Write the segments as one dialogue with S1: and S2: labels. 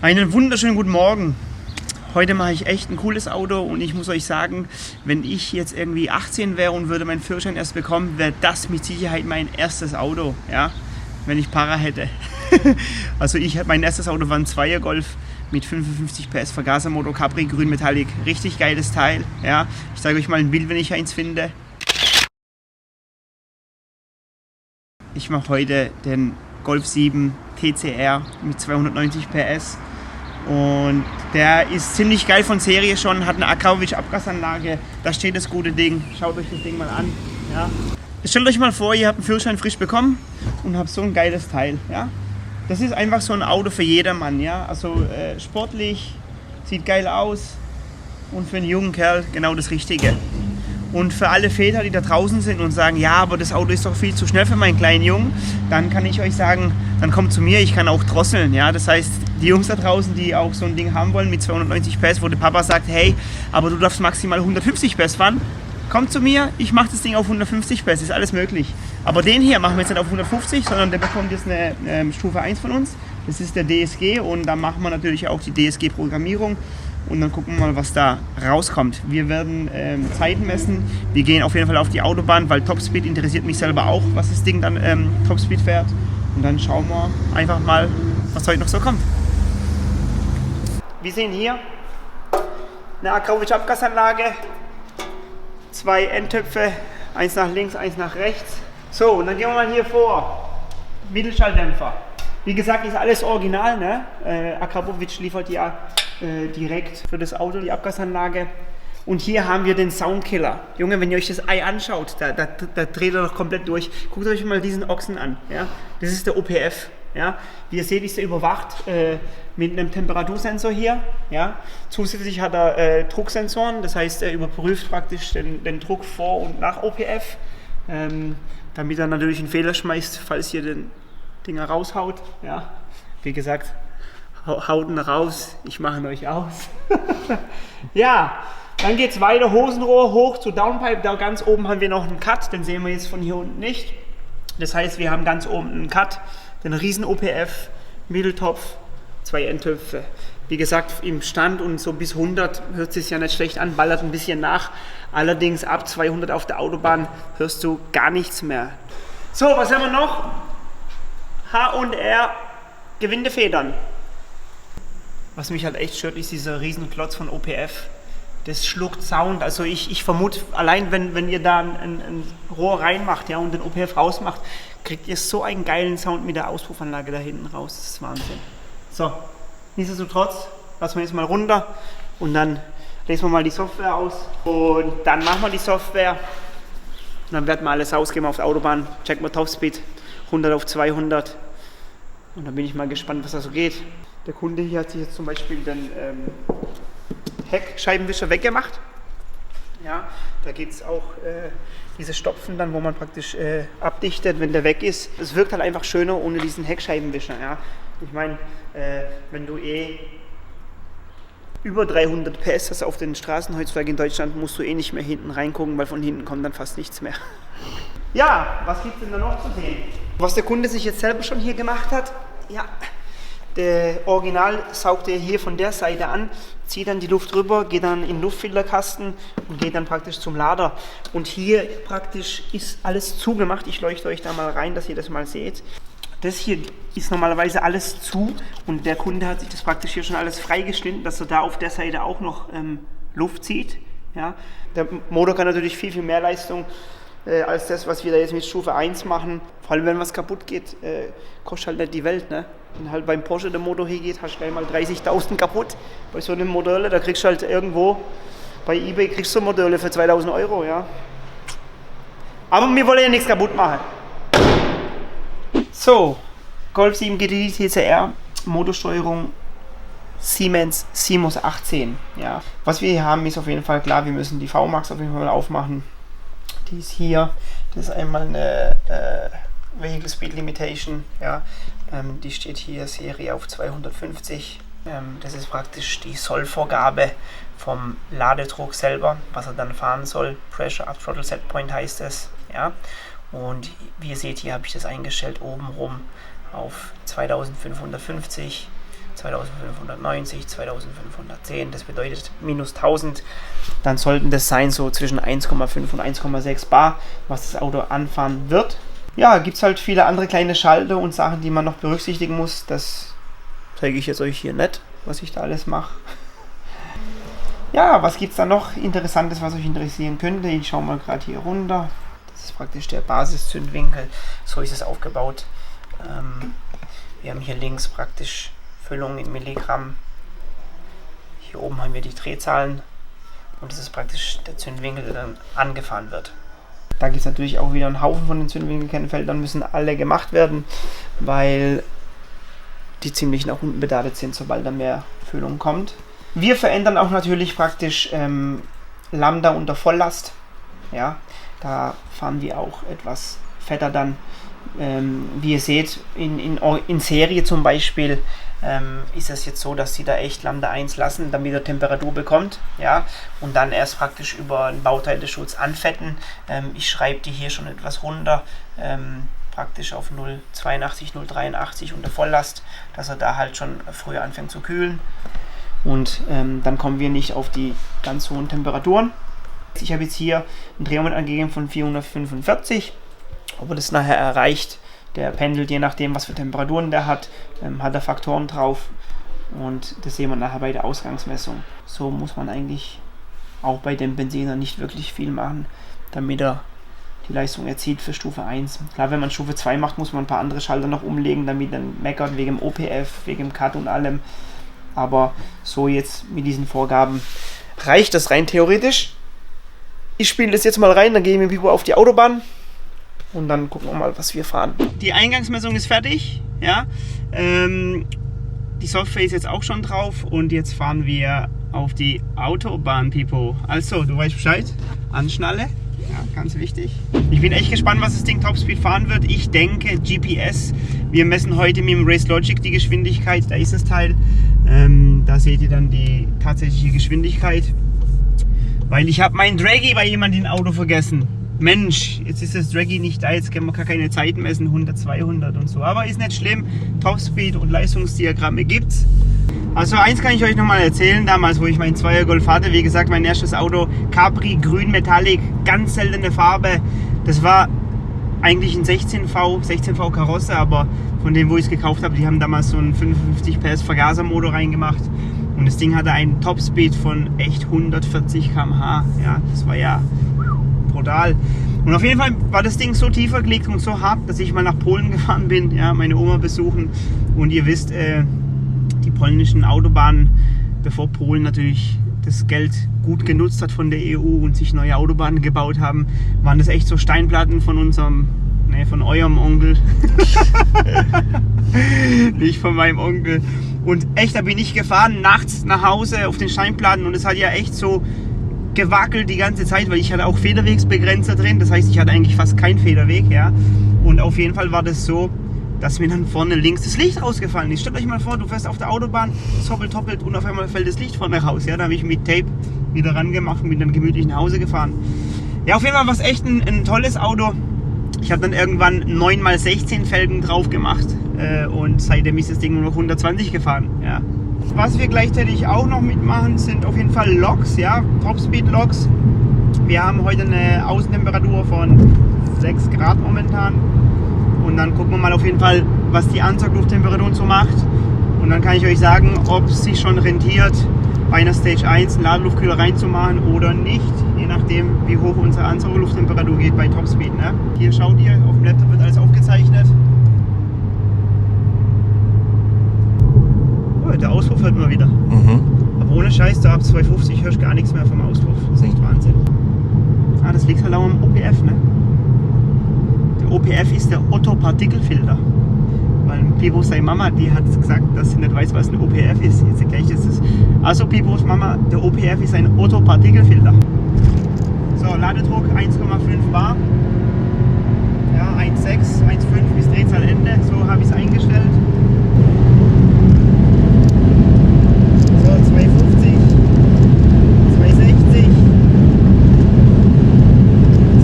S1: Einen wunderschönen guten Morgen. Heute mache ich echt ein cooles Auto und ich muss euch sagen, wenn ich jetzt irgendwie 18 wäre und würde meinen Führerschein erst bekommen, wäre das mit Sicherheit mein erstes Auto, ja, wenn ich Para hätte. Also mein erstes Auto war ein Zweier Golf mit 55 PS Vergasermotor, Capri Grün Metallic, richtig geiles Teil, ja. Ich zeige euch mal ein Bild, wenn ich eins finde. Ich mache heute den Golf 7 TCR mit 290 PS. Und der ist ziemlich geil von Serie schon, hat eine Akrapovic Abgasanlage, da steht das gute Ding, schaut euch das Ding mal an. Ja. Stellt euch mal vor, ihr habt einen Führerschein frisch bekommen und habt so ein geiles Teil. Ja. Das ist einfach so ein Auto für jedermann, ja. Also sportlich, sieht geil aus und für einen jungen Kerl genau das Richtige. Und für alle Väter, die da draußen sind und sagen, ja, aber das Auto ist doch viel zu schnell für meinen kleinen Jungen, dann kann ich euch sagen, dann kommt zu mir, ich kann auch drosseln. Ja? Das heißt, die Jungs da draußen, die auch so ein Ding haben wollen mit 290 PS, wo der Papa sagt, hey, aber du darfst maximal 150 PS fahren, kommt zu mir, ich mache das Ding auf 150 PS, ist alles möglich. Aber den hier machen wir jetzt nicht auf 150, sondern der bekommt jetzt eine Stufe 1 von uns. Das ist der DSG und da machen wir natürlich auch die DSG-Programmierung. Und dann gucken wir mal, was da rauskommt. Wir werden Zeiten messen. Wir gehen auf jeden Fall auf die Autobahn, weil Topspeed interessiert mich selber auch, was das Ding dann Topspeed fährt. Und dann schauen wir einfach mal, was heute noch so kommt. Wir sehen hier eine Akrapovic Abgasanlage, 2 Endtöpfe, eins nach links, eins nach rechts. So, und dann gehen wir mal hier vor. Mittelschalldämpfer. Wie gesagt, ist alles original, ne? Akrapovic liefert ja direkt für das Auto die Abgasanlage. Und hier haben wir den Soundkiller. Junge, wenn ihr euch das Ei anschaut, da dreht er doch komplett durch. Guckt euch mal diesen Ochsen an. Ja? Das ist der OPF. Ja? Wie ihr seht, ist er überwacht mit einem Temperatursensor hier. Ja? Zusätzlich hat er Drucksensoren, das heißt, er überprüft praktisch den Druck vor und nach OPF, damit er natürlich einen Fehler schmeißt, falls ihr den Dinger raushaut. Ja? Wie gesagt, haut ihn raus, ich mache ihn euch aus. Ja, dann geht es weiter, Hosenrohr hoch zu Downpipe, da ganz oben haben wir noch einen Cut, den sehen wir jetzt von hier unten nicht. Das heißt, wir haben ganz oben einen Cut, den riesen OPF, Mitteltopf, 2 Endtöpfe. Wie gesagt, im Stand und so bis 100 hört es sich ja nicht schlecht an, ballert ein bisschen nach. Allerdings ab 200 auf der Autobahn hörst du gar nichts mehr. So, was haben wir noch? H&R Gewindefedern. Was mich halt echt stört, ist dieser riesen Klotz von OPF. Das schluckt Sound. Also ich vermute, allein wenn ihr da ein Rohr reinmacht, ja, und den OPF rausmacht, kriegt ihr so einen geilen Sound mit der Auspuffanlage da hinten raus. Das ist Wahnsinn. So, nichtsdestotrotz, lassen wir jetzt mal runter und dann lesen wir mal die Software aus. Und dann machen wir die Software. Und dann werden wir alles ausgeben auf der Autobahn. Checken wir Topspeed, 100 auf 200. Und dann bin ich mal gespannt, was da so geht. Der Kunde hier hat sich jetzt zum Beispiel den Heckscheibenwischer weggemacht. Ja, da gibt es auch diese Stopfen dann, wo man praktisch abdichtet, wenn der weg ist. Es wirkt halt einfach schöner ohne diesen Heckscheibenwischer. Ja. Ich meine, wenn du über 300 PS hast auf den Straßen heutzutage in Deutschland, musst du nicht mehr hinten reingucken, weil von hinten kommt dann fast nichts mehr. Ja, was gibt es denn da noch zu sehen? Was der Kunde sich jetzt selber schon hier gemacht hat, ja, der Original saugt er hier von der Seite an, zieht dann die Luft rüber, geht dann in den Luftfilterkasten und geht dann praktisch zum Lader. Und hier praktisch ist alles zugemacht. Ich leuchte euch da mal rein, dass ihr das mal seht. Das hier ist normalerweise alles zu und der Kunde hat sich das praktisch hier schon alles freigeschnitten, dass er da auf der Seite auch noch Luft zieht. Ja. Der Motor kann natürlich viel, viel mehr Leistung als das, was wir da jetzt mit Stufe 1 machen. Vor allem, wenn was kaputt geht, kostet halt nicht die Welt. Ne? Wenn halt beim Porsche der Motor hier geht, hast du gleich mal 30.000 kaputt. Bei so einem Modell, da kriegst du halt irgendwo, bei eBay kriegst du ein Modell für 2.000 Euro. Ja? Aber wir wollen ja nichts kaputt machen. So, Golf 7 GTI TCR, Motorsteuerung Siemens Simos 18. Ja. Was wir hier haben, ist auf jeden Fall klar, wir müssen die VMAX auf jeden Fall aufmachen. Die ist hier, das ist einmal eine Vehicle Speed Limitation, ja. Die steht hier Serie auf 250. Das ist praktisch die Sollvorgabe vom Ladedruck selber, was er dann fahren soll. Pressure up Throttle Set Point heißt es. Ja. Und wie ihr seht, hier habe ich das eingestellt oben rum auf 2550 2590, 2510, das bedeutet minus 1000. Dann sollten das sein so zwischen 1,5 und 1,6 Bar, was das Auto anfahren wird. Ja, gibt es halt viele andere kleine Schalter und Sachen, die man noch berücksichtigen muss. Das zeige ich jetzt euch hier nicht, was ich da alles mache. Ja, was gibt es da noch Interessantes, was euch interessieren könnte? Ich schaue mal gerade hier runter. Das ist praktisch der Basiszündwinkel. So ist es aufgebaut. Wir haben hier links praktisch Füllung in Milligramm. Hier oben haben wir die Drehzahlen. Und das ist praktisch der Zündwinkel, der dann angefahren wird. Da gibt es natürlich auch wieder einen Haufen von den Zündwinkelkennfeldern, müssen alle gemacht werden, weil die ziemlich nach unten bedatet sind, sobald da mehr Füllung kommt. Wir verändern auch natürlich praktisch Lambda unter Volllast. Ja, da fahren wir auch etwas fetter dann. Wie ihr seht, in Serie zum Beispiel ist es jetzt so, dass sie da echt Lambda 1 lassen, damit er Temperatur bekommt. Ja, und dann erst praktisch über einen Bauteilschutz anfetten. Ich schreibe die hier schon etwas runter. Praktisch auf 0,82, 0,83 unter Volllast, dass er da halt schon früher anfängt zu kühlen. Und dann kommen wir nicht auf die ganz hohen Temperaturen. Ich habe jetzt hier einen Drehmoment angegeben von 445. Ob er das nachher erreicht, der pendelt je nachdem, was für Temperaturen der hat, hat er Faktoren drauf. Und das sehen wir nachher bei der Ausgangsmessung. So muss man eigentlich auch bei dem Benziner nicht wirklich viel machen, damit er die Leistung erzielt für Stufe 1. Klar, wenn man Stufe 2 macht, muss man ein paar andere Schalter noch umlegen, damit dann meckert wegen dem OPF, wegen dem Cut und allem. Aber so jetzt mit diesen Vorgaben reicht das rein theoretisch. Ich spiele das jetzt mal rein, dann gehen wir wieder auf die Autobahn und dann gucken wir mal, was wir fahren. Die Eingangsmessung ist fertig, ja. Die Software ist jetzt auch schon drauf und jetzt fahren wir auf die Autobahn, Pipo. Also, du weißt Bescheid, anschnalle. Ja, ganz wichtig. Ich bin echt gespannt, was das Ding Topspeed fahren wird. Ich denke GPS. Wir messen heute mit dem Race Logic die Geschwindigkeit. Da ist das Teil. Da seht ihr dann die tatsächliche Geschwindigkeit. Weil ich habe meinen Draggy bei jemandem im Auto vergessen. Mensch, jetzt ist das Draggy nicht da. Jetzt können wir gar keine Zeit messen. 100, 200 und so. Aber ist nicht schlimm. Topspeed und Leistungsdiagramme gibt's. Also eins kann ich euch nochmal erzählen, damals wo ich meinen Zweier Golf hatte, wie gesagt, mein erstes Auto, Capri, grün Metallic, ganz seltene Farbe, das war eigentlich ein 16V Karosse, aber von dem, wo ich es gekauft habe, die haben damals so einen 55 PS Vergasermotor reingemacht und das Ding hatte einen Topspeed von echt 140 km/h, ja, das war ja brutal. Und auf jeden Fall war das Ding so tiefer gelegt und so hart, dass ich mal nach Polen gefahren bin, ja, meine Oma besuchen und ihr wisst, die polnischen Autobahnen, bevor Polen natürlich das Geld gut genutzt hat von der EU und sich neue Autobahnen gebaut haben, waren das echt so Steinplatten von von eurem Onkel. Nicht von meinem Onkel. Und echt, da bin ich gefahren, nachts nach Hause auf den Steinplatten und es hat ja echt so gewackelt die ganze Zeit, weil ich hatte auch Federwegsbegrenzer drin, das heißt, ich hatte eigentlich fast keinen Federweg, ja. Und auf jeden Fall war das so, dass mir dann vorne links das Licht rausgefallen ist. Stellt euch mal vor, du fährst auf der Autobahn, toppelt und auf einmal fällt das Licht vorne raus. Ja, da habe ich mit Tape wieder rangemacht und bin dann gemütlich nach Hause gefahren. Ja, auf jeden Fall war es echt ein tolles Auto. Ich habe dann irgendwann 9x16 Felgen drauf gemacht und seitdem ist das Ding nur noch 120 gefahren. Ja. Was wir gleichzeitig auch noch mitmachen, sind auf jeden Fall Loks, ja, Topspeed-Loks. Wir haben heute eine Außentemperatur von 6 Grad momentan. Und dann gucken wir mal auf jeden Fall, was die Ansauglufttemperatur so macht. Und dann kann ich euch sagen, ob es sich schon rentiert, bei einer Stage 1 einen Ladeluftkühler reinzumachen oder nicht. Je nachdem, wie hoch unsere Ansauglufttemperatur geht bei Topspeed. Ne? Hier schaut ihr, auf dem Laptop wird alles aufgezeichnet. Oh, der Auspuff hört man wieder. Aber ohne Scheiß, da ab 250 hörst du gar nichts mehr vom Auspuff. Das ist echt Wahnsinn. Ah, das liegt halt auch am OPF, ne? OPF ist der Otto-Partikelfilter. Weil Pipo, seine Mama, die hat gesagt, dass sie nicht weiß, was ein OPF ist. Jetzt gleich ist es. Also Pipos Mama, der OPF ist ein Otto-Partikelfilter. So, Ladedruck 1,5 Bar. Ja, 1,6, 1,5 bis Drehzahlende. So habe ich es eingestellt. So, 250, 260.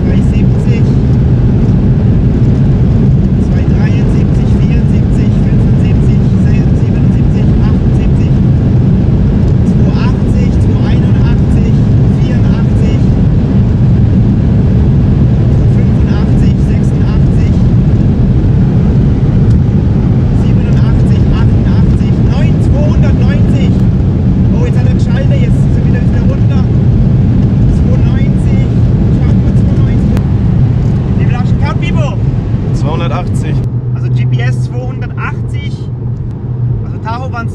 S1: 270, 273, 74, 75, 77, 78,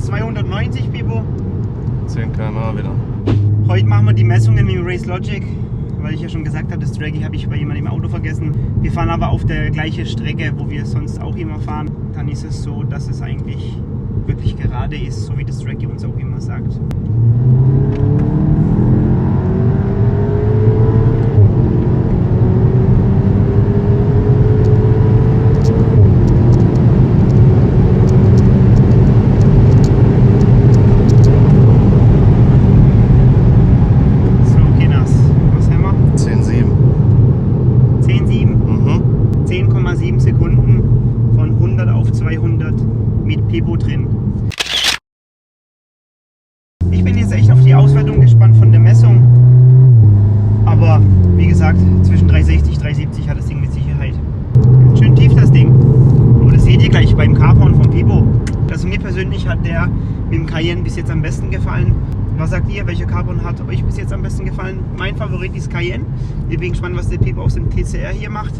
S1: jetzt 290, Pipo.
S2: 10 km/h wieder.
S1: Heute machen wir die Messungen mit dem Race Logic, weil ich ja schon gesagt habe, das Draggy habe ich bei jemandem im Auto vergessen. Wir fahren aber auf der gleichen Strecke, wo wir sonst auch immer fahren. Dann ist es so, dass es eigentlich wirklich gerade ist, so wie das Draggy uns auch immer sagt. Pipo drin. Ich bin jetzt echt auf die Auswertung gespannt von der Messung, aber wie gesagt, zwischen 360 und 370 hat das Ding mit Sicherheit. Ganz schön tief das Ding, aber das seht ihr gleich beim Carporn von Pipo. Also mir persönlich hat der mit dem Cayenne bis jetzt am besten gefallen. Was sagt ihr, welcher Carporn hat euch bis jetzt am besten gefallen? Mein Favorit ist Cayenne. Ich bin gespannt, was der Pipo aus dem TCR hier macht.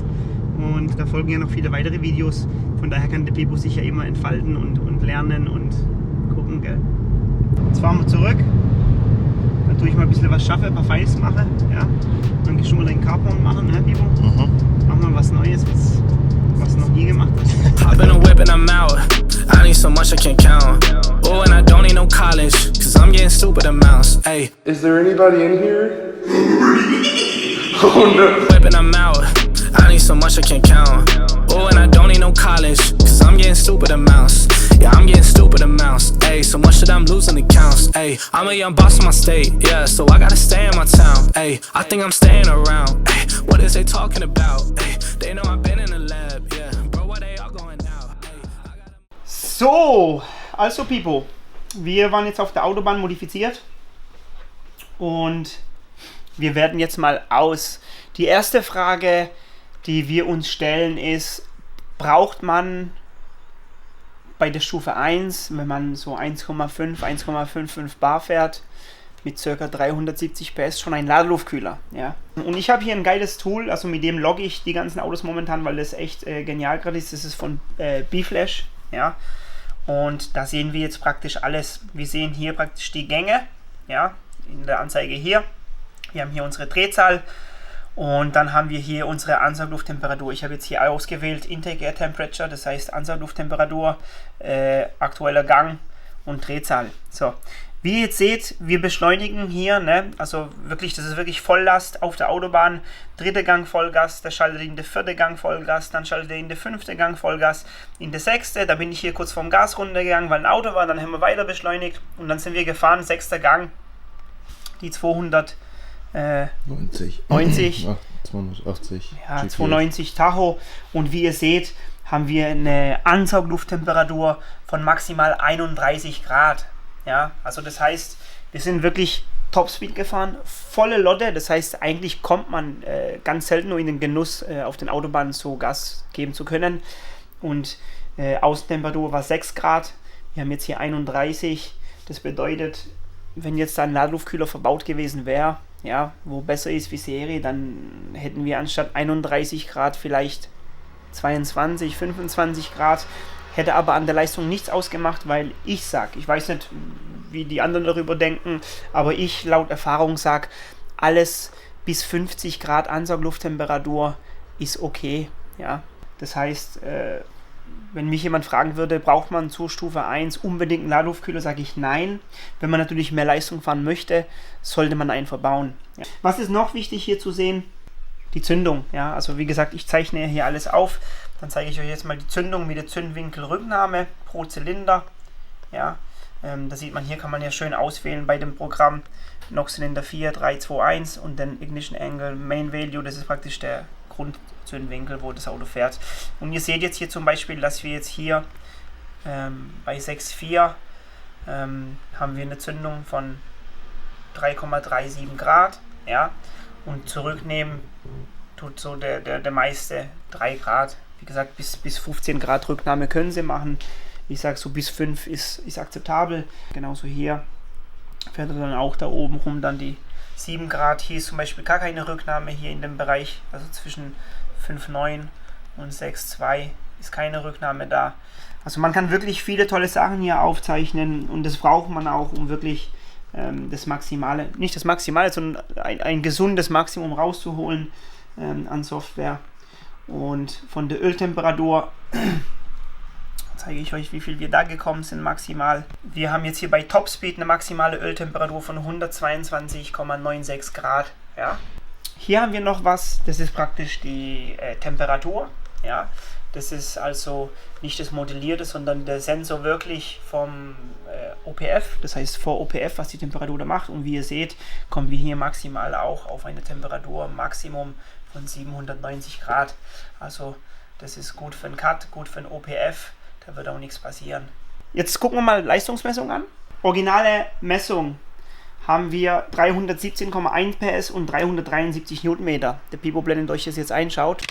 S1: Und da folgen ja noch viele weitere Videos. Von daher kann der Pipo sich ja immer entfalten und lernen und gucken, gell. Jetzt fahren wir zurück. Dann tue ich mal ein bisschen was schaffen, ein paar Files mache. Ja. Dann gehst du mal deinen Carporn machen, ne, Pipo? Machen wir was Neues, was noch nie gemacht hast.
S3: I've been a whip and I'm out. I need so much I can't count. Oh, and I don't need no college, cause I'm getting stupid amounts. Ay.
S2: Is there anybody in here? Oh no.
S3: Whip and I'm out. I need so much I can't count. Oh, and I don't need no college, cause I'm getting stupid amounts. Yeah, I'm getting stupid amounts. Ayy, so much that I'm losing accounts. Ayy, I'm a young boss in my state, yeah, so I gotta stay in my town. Ayy, I think I'm staying around. Ayy, what is they talking about? Ayy, they know I've been in the lab, yeah. Bro, why they all going out? Ayy,
S1: So, also Pipo, wir waren jetzt auf der Autobahn modifiziert und wir werten jetzt mal aus. Die erste Frage, die wir uns stellen, ist, braucht man bei der Stufe 1, wenn man so 1,55 Bar fährt, mit ca. 370 PS schon einen Ladeluftkühler? Ja? Und ich habe hier ein geiles Tool, also mit dem logge ich die ganzen Autos momentan, weil das echt genial gerade ist. Das ist von B-Flash, ja? Und da sehen wir jetzt praktisch alles. Wir sehen hier praktisch die Gänge, ja, in der Anzeige hier. Wir haben hier unsere Drehzahl. Und dann haben wir hier unsere Ansauglufttemperatur. Ich habe jetzt hier ausgewählt Intake Air Temperature, das heißt Ansauglufttemperatur, aktueller Gang und Drehzahl. So, wie ihr jetzt seht, wir beschleunigen hier, ne? Also wirklich, das ist wirklich Volllast auf der Autobahn. Dritter Gang Vollgas, da schaltet in der vierte Gang Vollgas, dann schaltet in der fünfte Gang Vollgas, in der sechste, da bin ich hier kurz vom Gas runtergegangen, weil ein Auto war, dann haben wir weiter beschleunigt und dann sind wir gefahren, sechster Gang, die 290. Ja,
S2: 280.
S1: Ja, 290 Tacho. Und wie ihr seht, haben wir eine Ansauglufttemperatur von maximal 31 Grad. Ja, also das heißt, wir sind wirklich Topspeed gefahren, volle Lotte. Das heißt, eigentlich kommt man ganz selten nur in den Genuss, auf den Autobahnen so Gas geben zu können. Und Außentemperatur war 6 Grad. Wir haben jetzt hier 31. Das bedeutet, wenn jetzt da ein Ladeluftkühler verbaut gewesen wäre, ja, wo besser ist wie Serie, dann hätten wir anstatt 31 Grad vielleicht 22, 25 Grad. Hätte aber an der Leistung nichts ausgemacht, weil ich sag, ich weiß nicht, wie die anderen darüber denken, aber ich laut Erfahrung sag, alles bis 50 Grad Ansaugluft-Temperatur ist okay. Ja, das heißt, wenn mich jemand fragen würde, braucht man zur Stufe 1 unbedingt einen Ladeluftkühler, sage ich nein. Wenn man natürlich mehr Leistung fahren möchte, sollte man einen verbauen. Ja. Was ist noch wichtig hier zu sehen? Die Zündung. Ja, also wie gesagt, ich zeichne hier alles auf. Dann zeige ich euch jetzt mal die Zündung mit der Zündwinkelrücknahme pro Zylinder. Ja, da sieht man, hier kann man ja schön auswählen bei dem Programm. NOx-Zylinder 4, 3, 2, 1 und dann Ignition Angle, Main Value, das ist praktisch der Grundzündwinkel, wo das Auto fährt. Und ihr seht jetzt hier zum Beispiel, dass wir jetzt hier bei 6,4 haben wir eine Zündung von 3,37 Grad. Ja, und zurücknehmen tut so der meiste 3 Grad. Wie gesagt, bis 15 Grad Rücknahme können sie machen. Ich sage so bis 5 ist akzeptabel. Genauso hier fährt er dann auch da oben rum dann die 7 Grad. Hier ist zum Beispiel gar keine Rücknahme hier in dem Bereich. Also zwischen 5,9 und 6,2 ist keine Rücknahme da. Also man kann wirklich viele tolle Sachen hier aufzeichnen und das braucht man auch, um wirklich das Maximale, nicht das Maximale, sondern ein gesundes Maximum rauszuholen an Software. Und von der Öltemperatur zeige ich euch, wie viel wir da gekommen sind maximal. Wir haben jetzt hier bei Topspeed eine maximale Öltemperatur von 122,96 Grad. Ja. Hier haben wir noch was, das ist praktisch die Temperatur. Ja. Das ist also nicht das Modellierte, sondern der Sensor wirklich vom OPF, das heißt vor OPF, was die Temperatur da macht. Und wie ihr seht, kommen wir hier maximal auch auf eine Temperatur Maximum von 790 Grad. Also das ist gut für einen Cut, gut für einen OPF, da wird auch nichts passieren. Jetzt gucken wir mal Leistungsmessung an. Originale Messung haben wir 317,1 PS und 373 Newtonmeter. Der Pipo blendet euch das jetzt ein, schaut.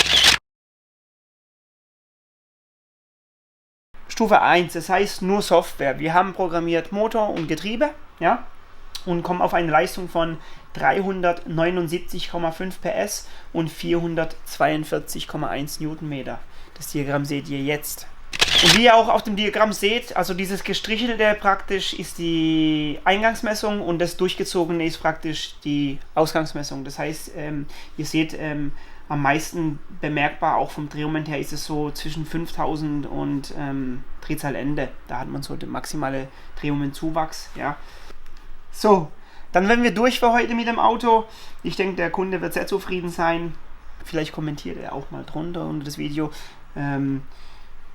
S1: Stufe 1, das heißt nur Software. Wir haben programmiert Motor und Getriebe, ja, und kommen auf eine Leistung von 379,5 PS und 442,1 Newtonmeter. Das Diagramm seht ihr jetzt. Und wie ihr auch auf dem Diagramm seht, also dieses gestrichelte praktisch ist die Eingangsmessung und das durchgezogene ist praktisch die Ausgangsmessung. Das heißt, ihr seht, am meisten bemerkbar, auch vom Drehmoment her, ist es so zwischen 5000 und Drehzahlende. Da hat man so den maximale Drehmomentzuwachs. Ja. So, dann wären wir durch für heute mit dem Auto. Ich denke, der Kunde wird sehr zufrieden sein. Vielleicht kommentiert er auch mal drunter unter das Video.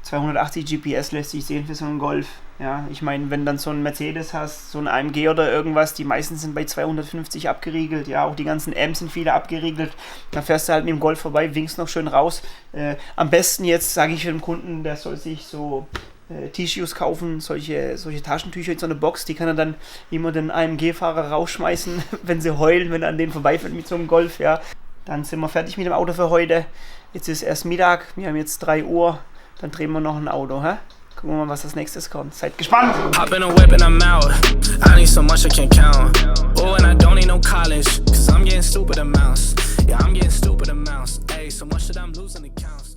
S1: 280 GPS lässt sich sehen für so einen Golf. Ja, ich meine, wenn dann so ein Mercedes hast, so ein AMG oder irgendwas, die meisten sind bei 250 abgeriegelt. Ja, auch die ganzen M's sind viele abgeriegelt. Da fährst du halt mit dem Golf vorbei, winkst noch schön raus. Am besten jetzt, sage ich dem Kunden, der soll sich so Tissues kaufen, solche Taschentücher in so eine Box, die kann er dann immer den AMG-Fahrer rausschmeißen, wenn sie heulen, wenn er an denen vorbeifährt mit so einem Golf. Ja, dann sind wir fertig mit dem Auto für heute. Jetzt ist erst Mittag, wir haben jetzt 3 Uhr. Dann drehen wir noch ein Auto, hä? Gucken wir mal, was als nächstes kommt. Seid gespannt!
S3: Hop in a whip and I'm out. I need so much I can't count. Oh, and I don't need no college, cause I'm getting stupid amounts. Yeah, I'm getting stupid amounts. Hey, so much that I'm losing the counts.